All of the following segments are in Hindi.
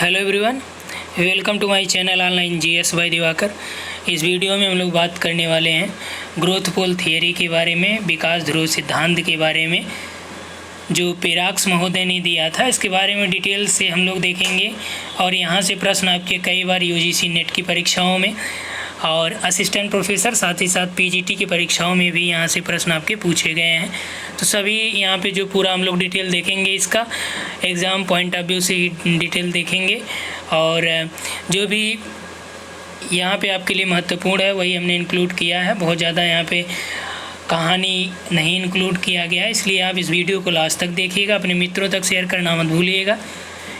Hello everyone, welcome to my channel online GS by Diwakar. इस वीडियो में हम लोग बात करने वाले हैं ग्रोथ पोल थियरी के बारे में, विकास ध्रुव सिद्धांत के बारे में जो पिराक्स महोदय ने दिया था। इसके बारे में डिटेल से हम लोग देखेंगे और यहाँ से प्रश्न आपके कई बार यूजीसी नेट की परीक्षाओं में और असिस्टेंट प्रोफेसर साथ ही साथ पीजीटी की परीक्षाओं में भी यहाँ से प्रश्न आपके पूछे गए हैं। तो सभी यहाँ पे जो पूरा हम लोग डिटेल देखेंगे, इसका एग्ज़ाम पॉइंट ऑफ व्यू से ही डिटेल देखेंगे और जो भी यहाँ पे आपके लिए महत्वपूर्ण है वही हमने इंक्लूड किया है। बहुत ज़्यादा यहाँ पे कहानी नहीं इंक्लूड किया गया है, इसलिए आप इस वीडियो को लास्ट तक देखिएगा, अपने मित्रों तक शेयर करना मत भूलिएगा।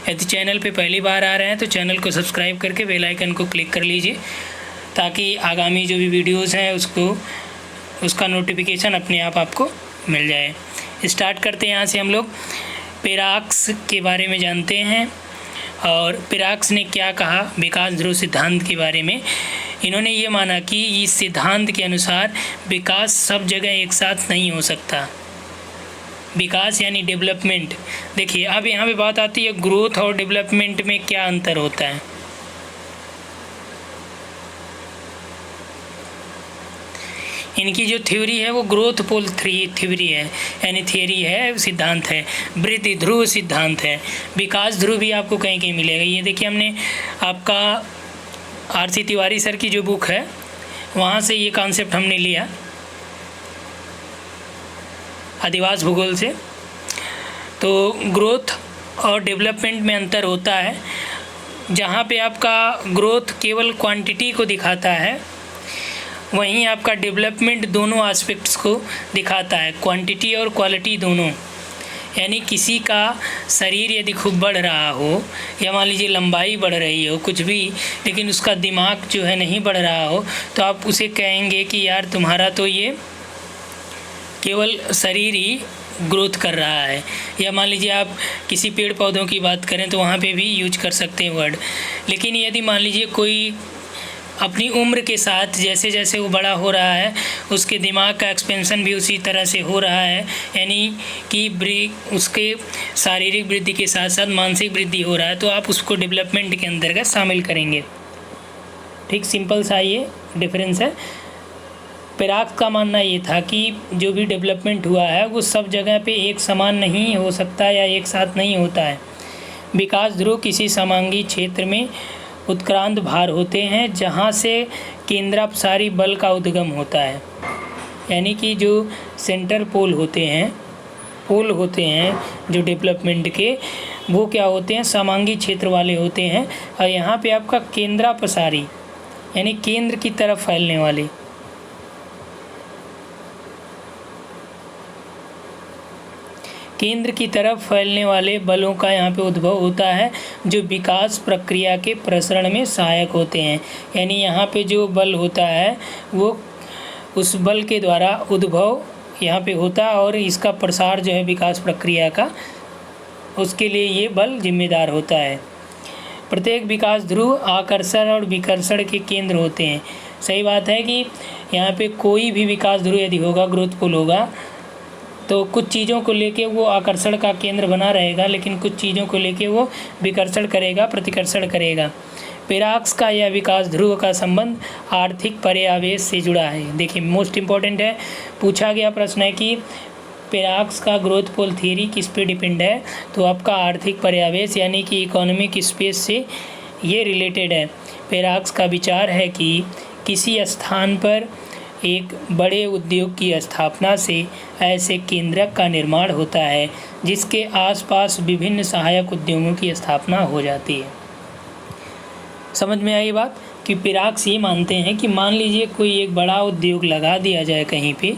यदि चैनल पे पहली बार आ रहे हैं तो चैनल को सब्सक्राइब करके बेल आइकन को क्लिक कर लीजिए ताकि आगामी जो भी वीडियोस हैं उसका नोटिफिकेशन अपने आप आपको मिल जाए। स्टार्ट करते हैं यहाँ से। हम लोग पिराक्स के बारे में जानते हैं और पिराक्स ने क्या कहा विकास ध्रुव सिद्धांत के बारे में। इन्होंने ये माना कि इस सिद्धांत के अनुसार विकास सब जगह एक साथ नहीं हो सकता। विकास यानी डेवलपमेंट। देखिए अब यहाँ पे बात आती है ग्रोथ और डेवलपमेंट में क्या अंतर होता है। इनकी जो थ्योरी है वो ग्रोथ पोल थ्योरी है, यानी थियरी है, सिद्धांत है, वृद्धि ध्रुव सिद्धांत है। विकास ध्रुव भी आपको कहीं कहीं मिलेगा। ये देखिए हमने आपका आर.सी. तिवारी सर की जो बुक है वहाँ से ये कॉन्सेप्ट हमने लिया आदिवासी भूगोल से। तो ग्रोथ और डेवलपमेंट में अंतर होता है। जहाँ पे आपका ग्रोथ केवल क्वांटिटी को दिखाता है, वहीं आपका डेवलपमेंट दोनों एस्पेक्ट्स को दिखाता है, क्वांटिटी और क्वालिटी दोनों। यानी किसी का शरीर यदि खूब बढ़ रहा हो या मान लीजिए लंबाई बढ़ रही हो कुछ भी, लेकिन उसका दिमाग जो है नहीं बढ़ रहा हो, तो आप उसे कहेंगे कि यार तुम्हारा तो ये केवल शरीर ही ग्रोथ कर रहा है। या मान लीजिए आप किसी पेड़ पौधों की बात करें तो वहाँ पे भी यूज कर सकते हैं वर्ड। लेकिन यदि मान लीजिए कोई अपनी उम्र के साथ जैसे जैसे वो बड़ा हो रहा है उसके दिमाग का एक्सपेंशन भी उसी तरह से हो रहा है, यानी कि उसके शारीरिक वृद्धि के साथ साथ मानसिक वृद्धि हो रहा है, तो आप उसको डेवलपमेंट के अंतर्गत शामिल करेंगे। ठीक, सिंपल सा ये डिफरेंस है। पिराक्स का मानना ये था कि जो भी डेवलपमेंट हुआ है वो सब जगह पे एक समान नहीं हो सकता या एक साथ नहीं होता है। विकास ध्रुव किसी समांगी क्षेत्र में उत्क्रांत भार होते हैं जहाँ से केंद्रापसारी बल का उद्गम होता है। यानी कि जो सेंटर पोल होते हैं जो डेवलपमेंट के, वो क्या होते हैं, समांगी क्षेत्र वाले होते हैं। और यहाँ पे आपका केंद्रापसारी यानी केंद्र की तरफ फैलने वाले, केंद्र की तरफ फैलने वाले बलों का यहाँ पे उद्भव होता है जो विकास प्रक्रिया के प्रसरण में सहायक होते हैं। यानी यहाँ पे जो बल होता है वो उस बल के द्वारा उद्भव यहाँ पे होता है और इसका प्रसार जो है विकास प्रक्रिया का, उसके लिए ये बल जिम्मेदार होता है। प्रत्येक विकास ध्रुव आकर्षण और विकर्षण के केंद्र होते हैं। सही बात है कि यहाँ पे कोई भी विकास ध्रुव यदि होगा, ग्रोथ पोल होगा, तो कुछ चीज़ों को लेके वो आकर्षण का केंद्र बना रहेगा, लेकिन कुछ चीज़ों को लेके वो विकर्षण करेगा, प्रतिकर्षण करेगा। पिराक्स का यह विकास ध्रुव का संबंध आर्थिक पर्यावेश से जुड़ा है। देखिए मोस्ट इम्पॉर्टेंट है, पूछा गया प्रश्न है कि पिराक्स का ग्रोथ पोल थियरी किस पे डिपेंड है, तो आपका आर्थिक पर्यावेश यानी कि इकोनॉमिक स्पेस से ये रिलेटेड है। पिराक्स का विचार है कि किसी स्थान पर एक बड़े उद्योग की स्थापना से ऐसे केंद्रक का निर्माण होता है जिसके आसपास विभिन्न सहायक उद्योगों की स्थापना हो जाती है। समझ में आई बात कि पिराक्स ये मानते हैं कि मान लीजिए कोई एक बड़ा उद्योग लगा दिया जाए कहीं पे,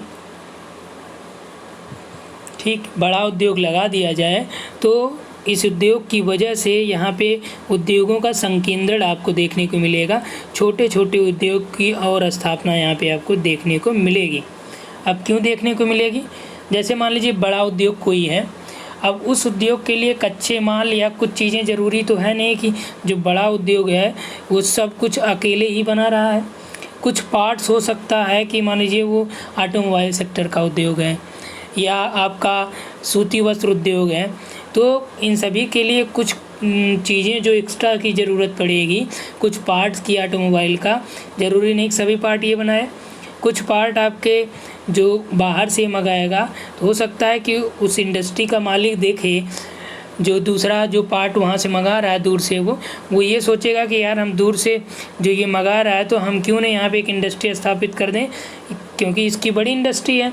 ठीक, बड़ा उद्योग लगा दिया जाए तो इस उद्योग की वजह से यहाँ पे उद्योगों का संकेंद्रण आपको देखने को मिलेगा। छोटे छोटे उद्योग की और स्थापना यहाँ पे आपको देखने को मिलेगी। अब क्यों देखने को मिलेगी, जैसे मान लीजिए बड़ा उद्योग कोई है, अब उस उद्योग के लिए कच्चे माल या कुछ चीज़ें ज़रूरी तो है नहीं कि जो बड़ा उद्योग है वो सब कुछ अकेले ही बना रहा है। कुछ पार्ट्स हो सकता है कि मान लीजिए वो ऑटोमोबाइल सेक्टर का उद्योग है या आपका सूती वस्त्र उद्योग है, तो इन सभी के लिए कुछ चीज़ें जो एक्स्ट्रा की ज़रूरत पड़ेगी, कुछ पार्ट्स की ऑटोमोबाइल का, ज़रूरी नहीं कि सभी पार्ट ये बनाए, कुछ पार्ट आपके जो बाहर से मंगाएगा तो हो सकता है कि उस इंडस्ट्री का मालिक देखे जो दूसरा जो पार्ट वहाँ से मंगा रहा है दूर से, वो ये सोचेगा कि यार हम दूर से जो ये मंगा रहा है तो हम क्यों नहीं यहाँ पे एक इंडस्ट्री स्थापित कर दें, क्योंकि इसकी बड़ी इंडस्ट्री है।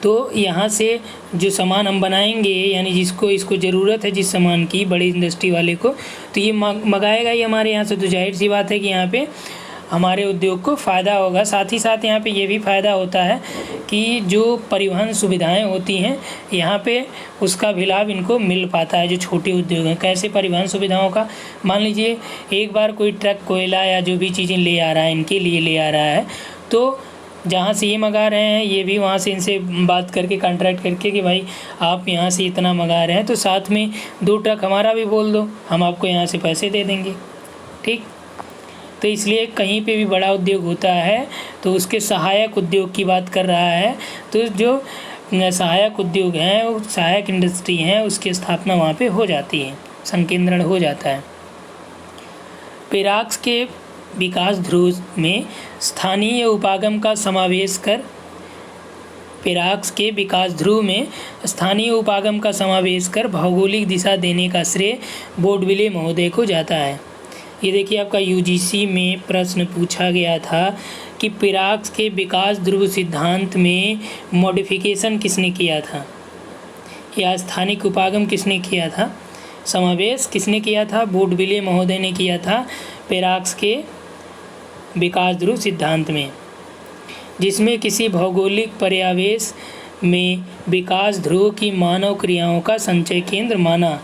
तो यहाँ से जो सामान हम बनाएंगे, यानी जिसको इसको ज़रूरत है जिस सामान की, बड़ी इंडस्ट्री वाले को, तो ये मंगाएगा ही हमारे यहाँ से। तो जाहिर सी बात है कि यहाँ पे हमारे उद्योग को फ़ायदा होगा। साथ ही साथ यहाँ पे ये भी फ़ायदा होता है कि जो परिवहन सुविधाएं होती हैं यहाँ पे, उसका भी लाभ इनको मिल पाता है जो छोटे उद्योग हैं। कैसे परिवहन सुविधाओं का, मान लीजिए एक बार कोई ट्रक कोयला या जो भी चीज़ें ले आ रहा है, इनके लिए ले आ रहा है, तो जहाँ से ये मंगा रहे हैं ये भी वहाँ से इनसे बात करके कॉन्ट्रैक्ट करके कि भाई आप यहाँ से इतना मंगा रहे हैं तो साथ में 2 ट्रक हमारा भी बोल दो, हम आपको यहाँ से पैसे दे देंगे। ठीक, तो इसलिए कहीं पे भी बड़ा उद्योग होता है तो उसके सहायक उद्योग की बात कर रहा है। तो जो सहायक उद्योग हैं, वो सहायक इंडस्ट्री हैं, उसकी स्थापना वहाँ पे हो जाती है, संकेंद्रण हो जाता है। पेराक्स के विकास ध्रुव में स्थानीय उपागम का समावेश कर पेराक्स के विकास ध्रुव में स्थानीय उपागम का समावेश कर भौगोलिक दिशा देने का श्रेय बोर्डविले महोदय को जाता है। ये देखिए आपका यूजीसी में प्रश्न पूछा गया था कि पेराक्स के विकास ध्रुव सिद्धांत में मॉडिफिकेशन किसने किया था, या स्थानिक उपागम किसने किया था, समावेश किसने किया था, बोर्डविले महोदय ने किया था पेराक्स के विकास ध्रुव सिद्धांत में, जिसमें किसी भौगोलिक पर्यावेश में विकास ध्रुव की मानव क्रियाओं का संचय केंद्र माना।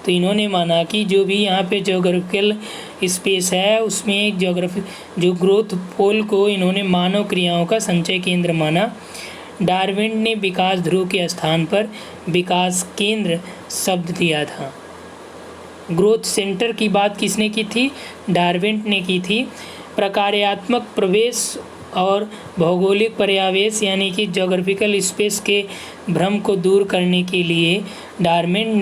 तो इन्होंने माना कि जो भी यहाँ पे ज्योग्राफिकल स्पेस है उसमें जो ग्रोथ पोल को इन्होंने मानव क्रियाओं का संचय केंद्र माना। डार्विन ने विकास ध्रुव के स्थान पर विकास केंद्र शब्द दिया था। ग्रोथ सेंटर की बात किसने की थी, डार्विन ने की थी। प्रकार्यात्मक प्रवेश और भौगोलिक पर्यावेश यानी कि ज्योग्राफिकल स्पेस के भ्रम को दूर करने के लिए डार्विन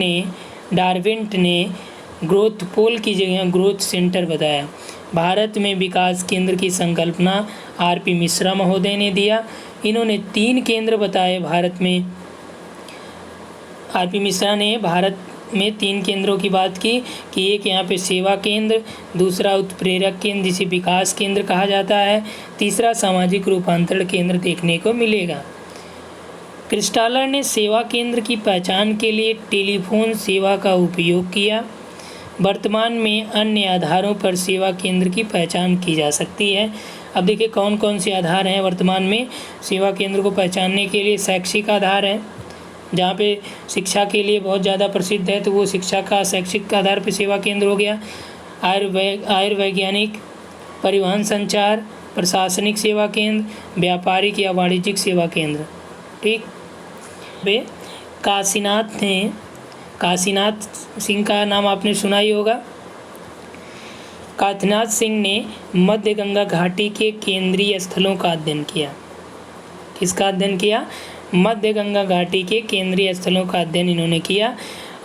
ने ग्रोथ पोल की जगह ग्रोथ सेंटर बताया। भारत में विकास केंद्र की संकल्पना आर.पी. मिश्रा महोदय ने दिया। इन्होंने 3 केंद्र बताए भारत में। आर.पी. मिश्रा ने भारत में 3 केंद्रों की बात की कि एक यहाँ पे सेवा केंद्र, दूसरा उत्प्रेरक केंद्र जिसे विकास केंद्र कहा जाता है, तीसरा सामाजिक रूपांतरण केंद्र देखने को मिलेगा। क्रिस्टालर ने सेवा केंद्र की पहचान के लिए टेलीफोन सेवा का उपयोग किया। वर्तमान में अन्य आधारों पर सेवा केंद्र की पहचान की जा सकती है। अब देखिए कौन कौन से आधार हैं वर्तमान में सेवा केंद्र को पहचानने के लिए। शैक्षिक आधार है, जहाँ पे शिक्षा के लिए बहुत ज़्यादा प्रसिद्ध है, तो वो शिक्षा का शैक्षिक आधार पर सेवा केंद्र हो गया। आयुर्वैज्ञानिक, परिवहन संचार, प्रशासनिक सेवा केंद्र, व्यापारिक या वाणिज्यिक सेवा केंद्र। ठीक, काशीनाथ सिंह का नाम आपने सुना ही होगा। काशीनाथ सिंह ने मध्य गंगा घाटी के केंद्रीय स्थलों का अध्ययन किया। किसका अध्ययन किया? मध्य गंगा घाटी के केंद्रीय स्थलों का अध्ययन इन्होंने किया।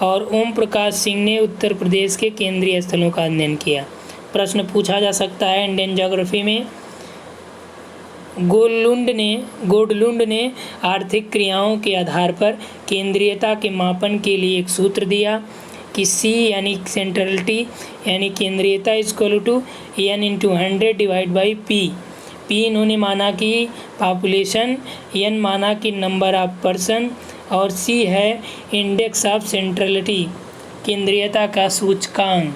और ओम प्रकाश सिंह ने उत्तर प्रदेश के केंद्रीय स्थलों का अध्ययन किया। प्रश्न पूछा जा सकता है इंडियन ज्योग्राफी में। गोडलुंड ने आर्थिक क्रियाओं के आधार पर केंद्रीयता के मापन के लिए एक सूत्र दिया कि C यानी सेंट्रलिटी यानी केंद्रीयता equal to N/100 divide by P। P इन्होंने माना कि पॉपुलेशन, N माना कि नंबर ऑफ पर्सन और C है इंडेक्स ऑफ सेंट्रलिटी, केंद्रीयता का सूचकांक,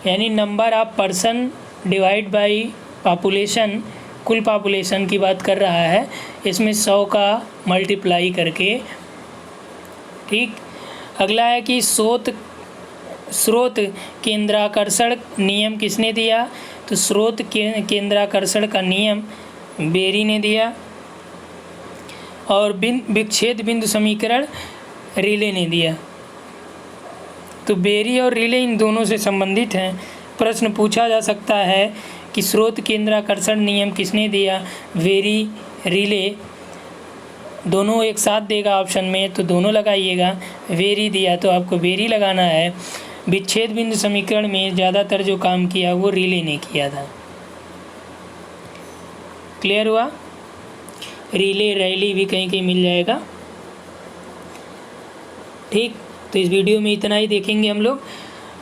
यानी number of person divide by population, कुल पॉपुलेशन की बात कर रहा है, इसमें 100 का मल्टीप्लाई करके। ठीक, अगला है कि स्रोत केंद्राकर्षण नियम किसने दिया? तो स्रोत केंद्राकर्षण का नियम बेरी ने दिया। और विच्छेद बिंदु समीकरण रिले ने दिया। तो बेरी और रिले इन दोनों से संबंधित हैं। प्रश्न पूछा जा सकता है कि स्रोत केंद्राकर्षण नियम किसने दिया? बेरी, रिले। दोनों एक साथ देगा ऑप्शन में तो दोनों लगाइएगा। वेरी दिया तो आपको वेरी लगाना है। विच्छेद बिंदु समीकरण में ज़्यादातर जो काम किया वो रिले ने किया था। क्लियर हुआ? रिले रैली भी कहीं कहीं मिल जाएगा। ठीक, तो इस वीडियो में इतना ही देखेंगे हम लोग।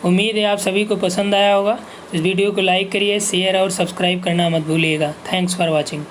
उम्मीद है आप सभी को पसंद आया होगा। इस वीडियो को लाइक करिए, शेयर और सब्सक्राइब करना मत भूलिएगा। Thanks for watching.